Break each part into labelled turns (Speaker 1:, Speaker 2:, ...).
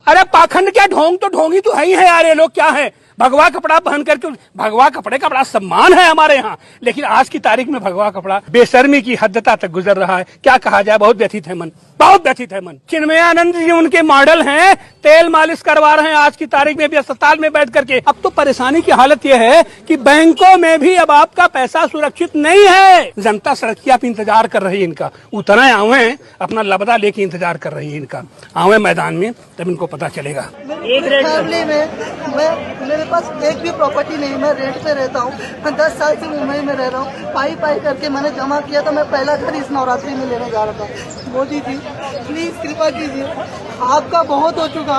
Speaker 1: अरे पाखंड क्या, ढोंग तो ढोंगी तो है ही है यार। ये लोग क्या है, भगवा कपड़ा पहन करके, भगवा कपड़े का बड़ा सम्मान है हमारे यहाँ, लेकिन आज की तारीख में भगवा कपड़ा बेशर्मी की हदता तक गुजर रहा है। क्या कहा जाए, बहुत व्यथित है मन, बहुत व्यथित है मन। चिन्मयानंद जी उनके मॉडल हैं, तेल मालिश करवा रहे हैं आज की तारीख में भी अस्पताल में बैठ करके। अब तो परेशानी की हालत यह है कि बैंकों में भी अब आपका पैसा सुरक्षित नहीं है। जनता सड़किया पे इंतजार कर रही है इनका, उतना आवे अपना लबदा लेके इंतजार कर रही है इनका, आवे मैदान में तब इनको पता चलेगा।
Speaker 2: फैमिली में मेरे पास एक भी प्रॉपर्टी नहीं, मैं रेंट पे रहता हूँ। मैं 10 साल से मुंबई में रह रहा हूँ। पाई करके मैंने जमा किया था। मैं पहला घर इस नवरात्रि में लेने जा रहा था। मोदी जी प्लीज कृपा कीजिए, आपका बहुत हो चुका।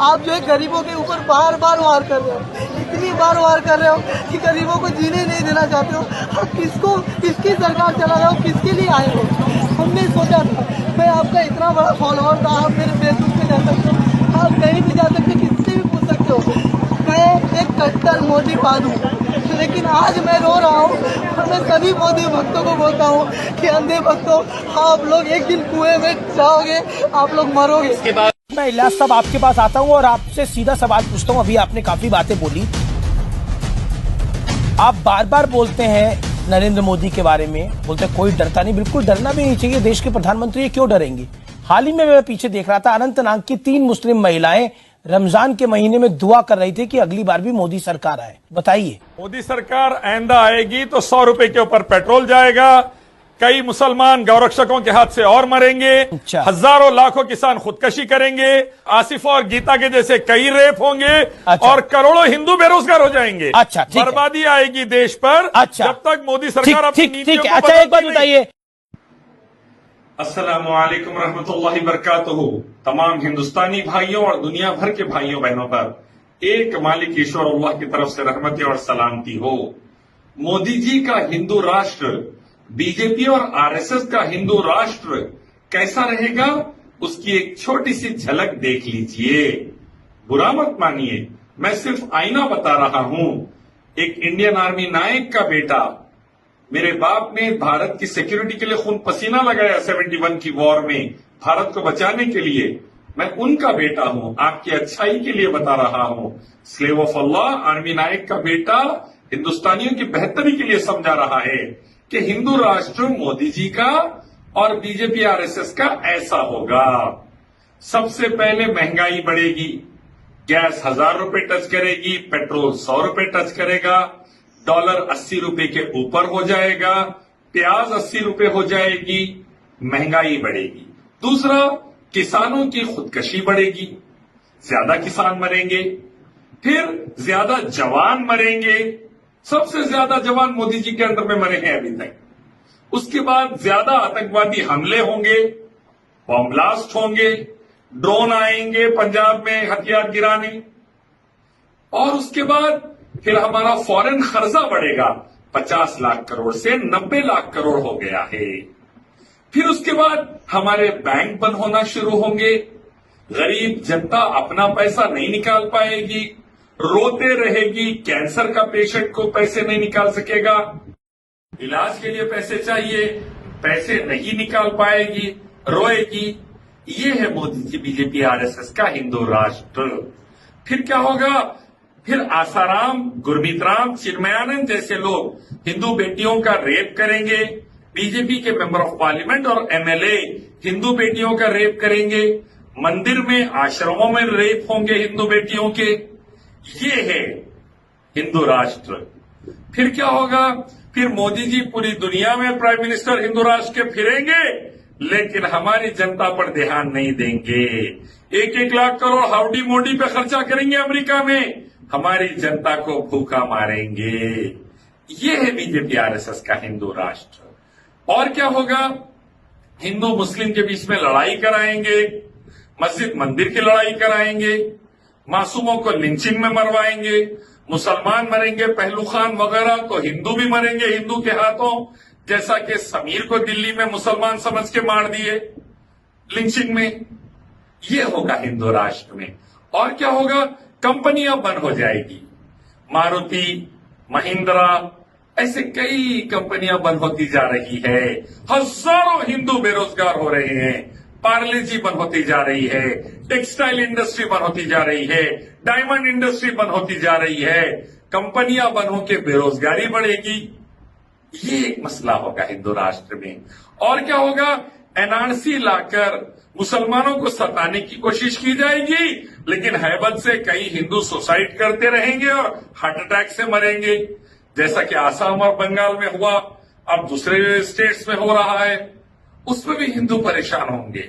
Speaker 2: आप जो है गरीबों के ऊपर बार बार वार कर रहे हो, इतनी बार वार कर रहे हो कि गरीबों को जीने नहीं देना चाहते हो। आप किसकी सरकार चला रहे हो, किसके लिए आए हो? हमने सोचा था, मैं आपका इतना बड़ा फॉलोअर था, आप मेरे फेसबुक पे जा सकते हो, आप कहीं भी जा सकते, किससे भी पूछ सकते हो। मैं एक कट्टर मोदी फान हूँ, लेकिन आज मैं रो रहा हूँ और मैं सभी मोदी भक्तों को बोलता हूँ कि अंधे भक्तों, आप लोग एक दिन कुएं में जाओगे, आप लोग मरोगे। इसके बाद
Speaker 3: मैं इलियास साहब आपके पास आता हूँ और आपसे सीधा सवाल पूछता हूँ। अभी आपने काफी बातें बोली, आप बार बार बोलते हैं नरेंद्र मोदी के बारे में, बोलते हैं कोई डरता नहीं। बिल्कुल डरना भी नहीं चाहिए, देश के प्रधानमंत्री क्यों डरेंगे। हाल ही में मैं पीछे देख रहा था, अनंतनाग की 3 मुस्लिम महिलाएं रमजान के महीने में दुआ कर रही थी कि अगली बार भी मोदी सरकार आए। बताइए,
Speaker 4: मोदी सरकार आइंदा आएगी तो 100 रुपए के ऊपर पेट्रोल जाएगा, कई मुसलमान गौरक्षकों के हाथ से और मरेंगे,
Speaker 3: अच्छा।
Speaker 4: हजारों लाखों किसान खुदकशी करेंगे, आसिफ और गीता के जैसे कई रेप होंगे,
Speaker 3: अच्छा।
Speaker 4: और करोड़ों हिंदू बेरोजगार हो जाएंगे।
Speaker 3: अच्छा, ठीक है।
Speaker 4: बर्बादी आएगी देश पर,
Speaker 3: अच्छा।
Speaker 4: जब तक मोदी सरकार अपनी
Speaker 3: ठीक
Speaker 4: नीतियों
Speaker 3: है।
Speaker 4: को
Speaker 3: अच्छा, एक बात
Speaker 4: बदलती नहीं।
Speaker 3: बताइए,
Speaker 5: अस्सलामु अलैकुम रहमतुल्लाहि बरकातुहू। तमाम हिंदुस्तानी भाइयों और दुनिया भर के भाइयों बहनों पर एक मालिक ईश्वर अल्लाह की तरफ से रहमतें और सलामती हो। मोदी जी का हिंदू राष्ट्र, बीजेपी और आरएसएस का हिंदू राष्ट्र कैसा रहेगा, उसकी एक छोटी सी झलक देख लीजिए। बुरा मत मानिए, मैं सिर्फ आईना बता रहा हूं। एक इंडियन आर्मी नायक का बेटा, मेरे बाप ने भारत की सिक्योरिटी के लिए खून पसीना लगाया 71 की वॉर में, भारत को बचाने के लिए। मैं उनका बेटा हूं, आपकी अच्छाई के लिए बता रहा हूं। स्लेव ऑफ अल्लाह, आर्मी नायक का बेटा हिंदुस्तानियों की बेहतरी के लिए समझा रहा है कि हिंदू राष्ट्र मोदी जी का और बीजेपी आरएसएस का ऐसा होगा। सबसे पहले महंगाई बढ़ेगी, गैस 1000 रुपए टच करेगी, पेट्रोल 100 रुपए टच करेगा, डॉलर 80 रुपए के ऊपर हो जाएगा, प्याज 80 रुपए हो जाएगी, महंगाई बढ़ेगी। दूसरा, किसानों की खुदकशी बढ़ेगी, ज्यादा किसान मरेंगे, फिर ज्यादा जवान मरेंगे। सबसे ज्यादा जवान मोदी जी के अंडर में मरे हैं अभी तक। उसके बाद ज्यादा आतंकवादी हमले होंगे, बॉम्ब ब्लास्ट होंगे, ड्रोन आएंगे पंजाब में हथियार गिराने, और उसके बाद फिर हमारा फॉरेन खर्चा बढ़ेगा, 50 लाख करोड़ से 90 लाख करोड़ हो गया है। फिर उसके बाद हमारे बैंक बंद होना शुरू होंगे, गरीब जनता अपना पैसा नहीं निकाल पाएगी, रोते रहेगी, कैंसर का पेशेंट को पैसे नहीं निकाल सकेगा, इलाज के लिए पैसे चाहिए, पैसे नहीं निकाल पाएगी, रोएगी। ये है मोदी जी, बीजेपी आरएसएस का हिंदू राष्ट्र। फिर क्या होगा, फिर आसाराम, गुरमीत राम, चिन्मयानंद जैसे लोग हिंदू बेटियों का रेप करेंगे, बीजेपी के मेंबर ऑफ पार्लियामेंट और एमएलए हिंदू बेटियों का रेप करेंगे, मंदिर में आश्रमों में रेप होंगे हिंदू बेटियों के। ये है हिंदू राष्ट्र। फिर क्या होगा, फिर मोदी जी पूरी दुनिया में प्राइम मिनिस्टर हिंदू राष्ट्र के फिरेंगे, लेकिन हमारी जनता पर ध्यान नहीं देंगे। 1-1 लाख करोड़ हाउडी मोदी पे खर्चा करेंगे अमेरिका में, हमारी जनता को भूखा मारेंगे। ये है बीजेपी आरएसएस का हिंदू राष्ट्र। और क्या होगा, हिंदू मुस्लिम के बीच में लड़ाई कराएंगे, मस्जिद मंदिर की लड़ाई कराएंगे, मासूमों को लिंचिंग में मरवाएंगे, मुसलमान मरेंगे, पहलू खान वगैरह, तो हिंदू भी मरेंगे हिंदू के हाथों, जैसा कि समीर को दिल्ली में मुसलमान समझ के मार दिए लिंचिंग में। ये होगा हिंदू राष्ट्र में। और क्या होगा, कंपनियां बंद हो जाएगी, मारुति, महिंद्रा, ऐसे कई कंपनियां बंद होती जा रही है, हजारों हिंदू बेरोजगार हो रहे हैं, पार्ले जी बंद होती जा रही है, टेक्सटाइल इंडस्ट्री बंद होती जा रही है, डायमंड इंडस्ट्री बंद होती जा रही है, कंपनियां बंद होकर बेरोजगारी बढ़ेगी। ये एक मसला होगा हिंदू राष्ट्र में। और क्या होगा, एनआरसी लाकर मुसलमानों को सताने की कोशिश की जाएगी, लेकिन हैबत से कई हिंदू सुसाइड करते रहेंगे और हार्ट अटैक से मरेंगे, जैसा कि आसाम और बंगाल में हुआ, अब दूसरे स्टेट्स में हो रहा है, उसमें भी हिंदू परेशान होंगे।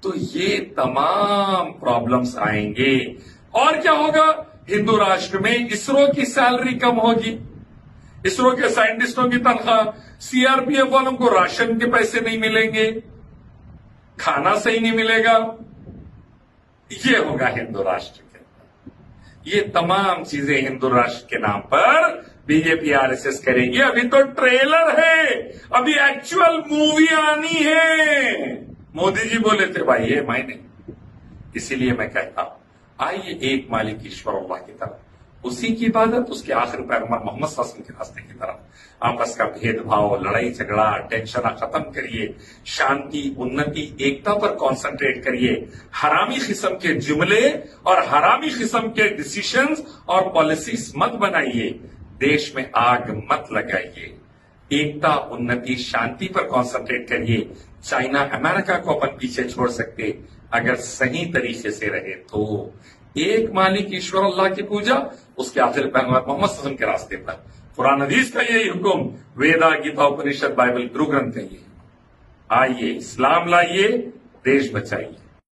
Speaker 5: तो ये तमाम प्रॉब्लम्स आएंगे। और क्या होगा, हिंदू राष्ट्र में इसरो की सैलरी कम होगी, इसरो के साइंटिस्टों की तनख्वाह, सीआरपीएफ वालों को राशन के पैसे नहीं मिलेंगे, खाना सही नहीं मिलेगा। ये होगा हिंदू राष्ट्र के अंदर। ये तमाम चीजें हिंदू राष्ट्र के नाम पर बीजेपी आरएसएस करेगी। अभी तो ट्रेलर है, अभी एक्चुअल मूवी आनी है। मोदी जी बोले थे भाई ये मायने। इसीलिए मैं कहता हूं, आइए एक मालिक ईश्वर अल्लाह की तरफ, उसी की इबादत, उसके आखिर पैगंबर मोहम्मद सल्लल्लाहु अलैहि वसल्लम के रास्ते की तरफ। आपस का भेदभाव, लड़ाई झगड़ा, टेंशन खत्म करिए, शांति, उन्नति, एकता पर कंसंट्रेट करिए। हरामी किस्म के जुमले और हरामी किस्म के डिसीजंस और पॉलिसीज मत बनाइए। देश में आग मत लगाइए। एकता, उन्नति, शांति पर कंसंट्रेट करिए। चाइना, अमेरिका को अपन पीछे छोड़ सकते अगर सही तरीके से रहे तो। एक मालिक ईश्वर अल्लाह की पूजा, उसके आखिर पैगंबर मोहम्मद सल्लल्लाहु अलैहि वसल्लम के रास्ते पर। कुरान हदीस का यही हुक्म, वेदा, गीता, उपनिषद, बाइबल, गुरु ग्रंथ है ये। आइए इस्लाम लाइए, देश बचाइए।